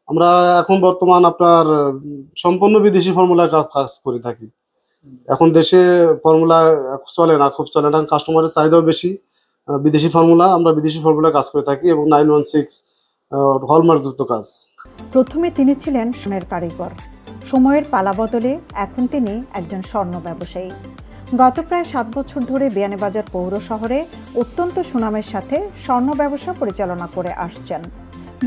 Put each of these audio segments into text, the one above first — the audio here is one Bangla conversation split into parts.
আমরা এখন বর্তমান আপনার সম্পূর্ণ বিদেশি ফর্মুলায় কাজ করে থাকি। এখন দেশে ফর্মুলা চলে না, খুব চলে না, কাস্টমারের চাহিদাও বেশি। বিদেশি ফর্মুলা, আমরা বিদেশি ফর্মুলায় কাজ করে থাকি এবং 916 হলমার্কযুক্ত কাজ। প্রথমে তিনি ছিলেন স্বর্ণের কারিগর। সময়ের পালাবদলে এখন তিনি একজন স্বর্ণ ব্যবসায়ী। গত প্রায় 7 বছর ধরে বিয়ানীবাজার পৌর শহরে অত্যন্ত সুনামের সাথে স্বর্ণ ব্যবসা পরিচালনা করে আসছেন।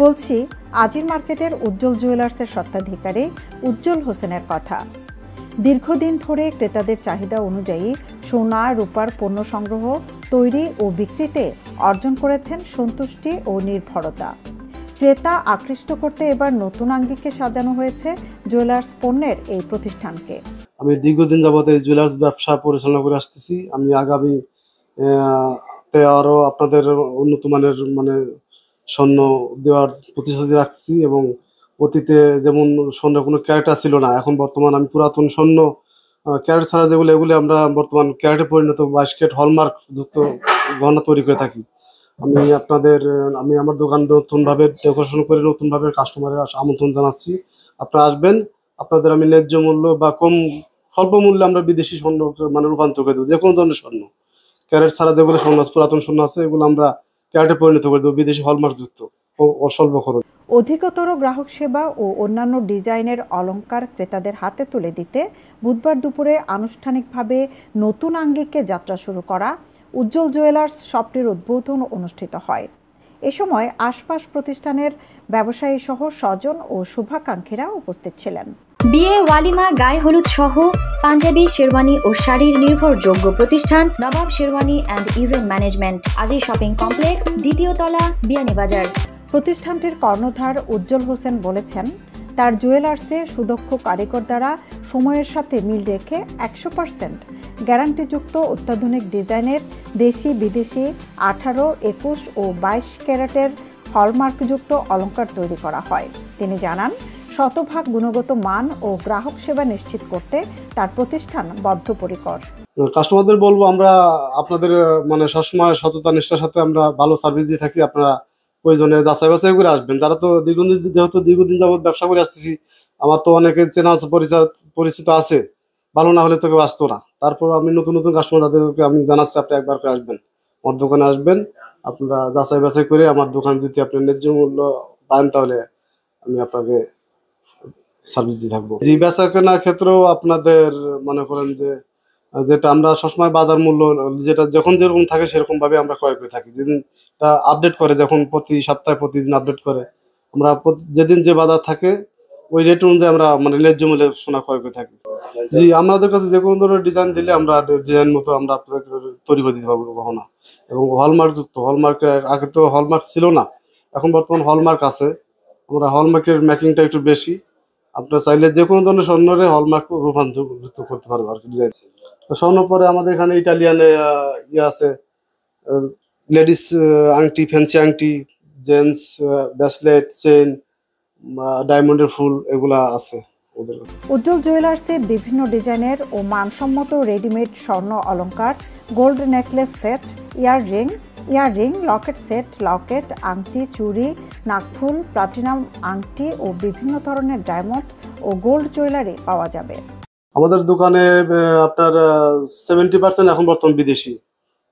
বলছি আজির মার্কেটের উজ্জ্বল জুয়েলার্সের স্বত্বাধিকারী উজ্জ্বল হোসেনের কথা। দীর্ঘদিন ধরে ক্রেতাদের চাহিদা অনুযায়ী সোনা রূপার পণ্য সংগ্রহ, তৈরি ও বিক্রিতে অর্জন করেছেন সন্তুষ্টি ও নির্ভরতা। ক্রেতা আকৃষ্ট করতে এবার নতুন আঙ্গিকে সাজানো হয়েছে জুয়েলার্স পণ্যের এই প্রতিষ্ঠানকে। আমি দীর্ঘদিন যাবত এই জুয়েলার্স ব্যবসা পরিচালনা করে আসতেছি। আমি আগামী তে আরো আপনাদের উন্নত মানের স্বর্ণ দেওয়ার প্রতিশ্রুতি রাখছি এবং অতীতে যেমন স্বর্ণের কোনো ক্যারেট ছিল না, এখন বর্তমান আমি পুরাতন স্বর্ণ ক্যারেট ছাড়া যেগুলো এগুলো আমরা বর্তমান ক্যারেটে পরিণত 22 ক্যারেট হলমার্ক যুক্ত গহনা তৈরি করে থাকি। আমি আমার দোকান নতুনভাবে ডেকোরেশন করে নতুনভাবে কাস্টমারের আমন্ত্রণ জানাচ্ছি। আপনারা আসবেন, আপনাদের আমি ন্যায্য মূল্য বা স্বল্প মূল্যে আমরা বিদেশি স্বর্ণ রূপান্তর করে দেবো। যে কোনো ধরনের স্বর্ণ, ক্যারেট ছাড়া যেগুলো স্বর্ণ পুরাতন স্বর্ণ আছে এগুলো আমরা ক্যারেটে পরিণত করে দেবো, বিদেশি হলমার্ক যুক্ত ও স্বল্প খরচ। অধিকতর গ্রাহক সেবা ও অন্যান্য ডিজাইনের অলংকার ক্রেতাদের হাতে তুলে দিতে বুধবার দুপুরে আনুষ্ঠানিকভাবে নতুন আঙ্গিকে যাত্রা শুরু করা উজ্জ্বল জুয়েলার্স শপটির উদ্বোধন অনুষ্ঠিত হয়। এ সময় আশপাশ প্রতিষ্ঠানের ব্যবসায়ী সহ স্বজন ও শুভাকাঙ্ক্ষীরা উপস্থিত ছিলেন। বিয়ে, ওয়ালিমা, গায়ে হলুদ সহ পাঞ্জাবি, শেরওয়ানি ও শাড়ির নির্ভরযোগ্য প্রতিষ্ঠান Nawab Sherwani and event management, Aziz shopping complex, দ্বিতীয় তলা, বিয়ানীবাজার। প্রতিষ্ঠানটির কর্ণধার উজ্জ্বল হোসেন বলেছেন, তার জুয়েলার্সে সুদক্ষ কারিগর দ্বারা সময়ের সাথে মিল রেখে 100% গ্যারান্টিযুক্ত অত্যাধুনিক ডিজাইনের দেশি বিদেশি 18, 21 ও 22 ক্যারেটের হলমার্কযুক্ত অলংকার তৈরি করা হয়। তিনি জানান, শতভাগ গুণগত মান ও গ্রাহক সেবা নিশ্চিত করতে তার প্রতিষ্ঠান বদ্ধপরিকর। কাস্টমারদের বলবো, আমরা আপনাদের সবসময় সততা নিষ্ঠার সাথে আমরা ভালো সার্ভিস দিয়ে থাকি। আপনারা প্রয়োজনে যাচাই বাছাই করে আসবেন। যারা তো দীর্ঘদিন যাবত ব্যবসা করে আসতেছি, আমার তো অনেকে চেনা পরিচিত আছে, ভালো না হলে তো কেউ আসতো না। তারপর আমি নতুন নতুন কাস্টমার তাদেরকে আমি জানাচ্ছি, আপনি একবার করে আসবেন, আমার দোকানে আসবেন, আপনারা যাচাই বাছাই করে আমার দোকান যদি আপনি ন্যায্য মূল্য পান তাহলে আমি আপনাকে সার্ভিস দিয়ে থাকবো। জি, বেচা কেনার ক্ষেত্রেও আপনাদের মনে করেন যে যেটা আমরা সবসময় বাজার মূল্য যেটা যখন যেরকম থাকে সেরকম ভাবে আমরা ক্রয় করে থাকি। যেদিনটা আপডেট করে, যখন প্রতি সপ্তাহে প্রতিদিন আপডেট করে, আমরা যেদিন যে বাজার থাকে ওই রেট অনুযায়ী আমরা ন্যায্য মূল্যে সোনা ক্রয় করে থাকি। জি, আমাদের কাছে যে কোনো ধরনের ডিজাইন দিলে আমরা ডিজাইন মতো আমরা আপনাদের তৈরি করে দিতে পারবো গহনা। এবং হলমার্ক যুক্ত, হলমার্ক আগে তো হলমার্ক ছিল না, এখন বর্তমান হলমার্ক আছে। আমরা হলমার্কের মেকিংটা একটু বেশি। আপনারা চাইলে যে কোনো ধরনের স্বর্ণরে হলমার্ক রূপান্তরিত করতে পারবো আর কি ডিজাইন। স্বর্ণ পরে আমাদের এখানে ইটালিয়ান আছে, লেডিস আংটি, ফ্যান্সি আংটি, জেন্টস ব্রেসলেট, চেন, ডায়মন্ডের ফুল, এগুলা আছে ওদের। উজ্জ্বল জুয়েলার্সে বিভিন্ন ডিজাইনের ও মানসম্মত রেডিমেড স্বর্ণ অলংকার, gold necklace set, earring, Locket set, Locket, আংটি, চুড়ি, নাকফুল, প্লাটিনাম আংটি ও বিভিন্ন ধরনের ডায়মন্ড ও গোল্ড জুয়েলারি পাওয়া যাবে। আমাদের দোকানে আপনার 70% এখন বর্তমান বিদেশি,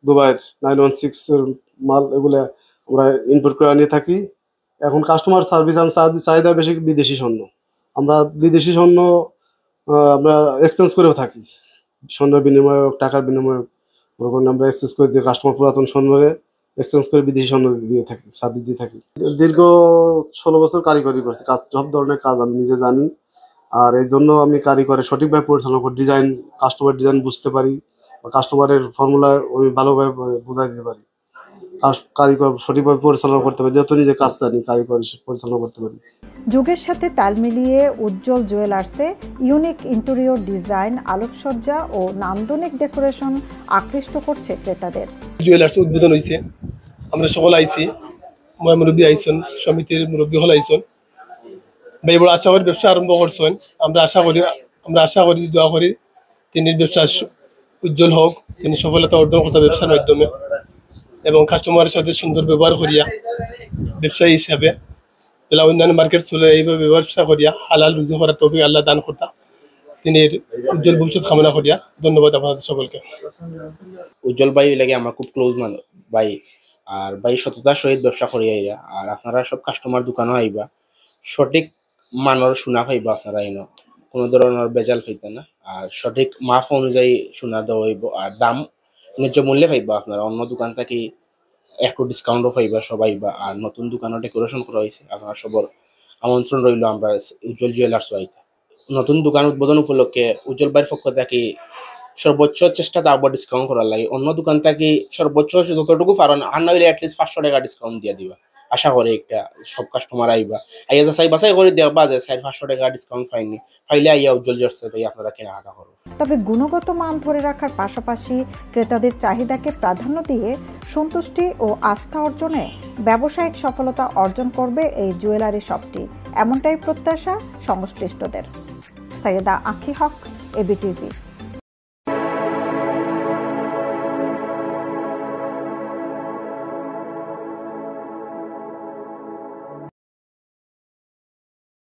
দুবাইয়ের 916 মাল, এগুলো আমরা ইম্পোর্ট করে নিয়ে থাকি। এখন কাস্টমার সার্ভিস চাহিদা বেশি বিদেশি স্বর্ণ। আমরা বিদেশি স্বর্ণ আমরা এক্সচেঞ্জ করেও থাকি, স্বর্ণের বিনিময়ে, টাকার বিনিময়ে আমরা এক্সচেঞ্জ করে দিয়ে কাস্টমার পুরাতন স্বর্ণে এক্সচেঞ্জ করে বিদেশি স্বর্ণ দিয়ে থাকি, সার্ভিস দিয়ে থাকি। দীর্ঘ 16 বছর কারিগরি করছি, সব ধরনের কাজ আমি নিজে জানি। আর এই জন্য আমি কারিগরে সঠিকভাবে পরিচালনা করি, কাস্টমার ডিজাইন বুঝতে পারি, কাস্টমারের ফর্মুলা আমি ভালোভাবে বোঝাই দিতে পারি, কারিগর সঠিকভাবে পরিচালনা করতে পারি, যেহেতু নিজে কাজ জানি, কারিগর পরিচালনা করতে পারি। যুগের সাথে তাল মিলিয়ে উজ্জ্বল জুয়েলার্সে ইউনিক ইন্টেরিয়র ডিজাইন, আলোকসজ্জা ও নান্দনিক ডেকোরেশন আকৃষ্ট করছে ক্রেতাদের। জুয়েলার্স উদ্বোধন হয়েছে, আমরা সকল আইছি, মুরব্বী আইসন, সমিতির মুরব্বী হল আইসন, ভাই বড় আশা করি ব্যবসা আরম্ভ করছেন। আমরা আশা করি দোয়া করি তিনি ব্যবসা উজ্জ্বল হোক, তিনি সফলতা অর্জন করতে ব্যবসার মাধ্যমে এবং কাস্টমারের সাথে সুন্দর ব্যবহার করিয়া ব্যবসায়ী হিসাবে এলা অন্যান্য মার্কেট চলে এইভাবে ব্যবসা করিয়া হালাল রুজি করার তৌফিক আল্লাহ দান করতা। তিনি উজ্জ্বল ভবিষ্যৎ কামনা করিয়া ধন্যবাদ আপনাদের সকলকে। উজ্জ্বল ভাই লাগে আমার খুব ক্লোজ মানুষ ভাই, আর ভাই সততার সহিত ব্যবসা করি আইরা, আর আপনারা সব কাস্টমার দোকানও আইবা, সঠিক মানের সোনা পাইবা আপনারা এনে, কোনো ধরনের বেজাল পাইতে না, আর সঠিক মাপ অনুযায়ী সোনা দেওয়া হইব, আর দাম ন্যায্য মূল্যে পাইবা আপনারা। অন্য দোকান থেকে একটু ডিসকাউন্টও পাইবা সবাই বা। আর নতুন দোকানও ডেকোরেশন করা হয়েছে, আপনারা সবার আমন্ত্রণ রইল আমরা উজ্জ্বল জুয়েলার্স আইতে। নতুন দোকান উদ্বোধন উপলক্ষে উজ্জ্বল ভাইয়ের পক্ষ থেকে সর্বোচ্চ চেষ্টা তারপর ডিসকাউন্ট করার লাগে। অন্য দোকান থেকে সর্বোচ্চ যতটুকু পারেন, আর না হইলে অ্যাটলিস্ট 500 টাকা ডিসকাউন্ট দিয়ে দিবা। আশা করি একটা সব কাস্টমার আইবা, আইয়া যাচাই বাছাই করে দেখবা যে 500 টাকা ডিসকাউন্ট পাইনি, পাইলে আইয়া উজ্জ্বল জুয়েলার্স থেকে আপনারা কেনাকাটা করো। তবে গুণগত মান ধরে রাখার পাশাপাশি ক্রেতাদের চাহিদাকে প্রাধান্য দিয়ে সন্তুষ্টি ও আস্থা অর্জনে ব্যবসায়িক সফলতা অর্জন করবে এই জুয়েলারি শপটি, এমনটাই প্রত্যাশা সংশ্লিষ্টদের। সৈয়দা আঁখি হক, এবিটিভি।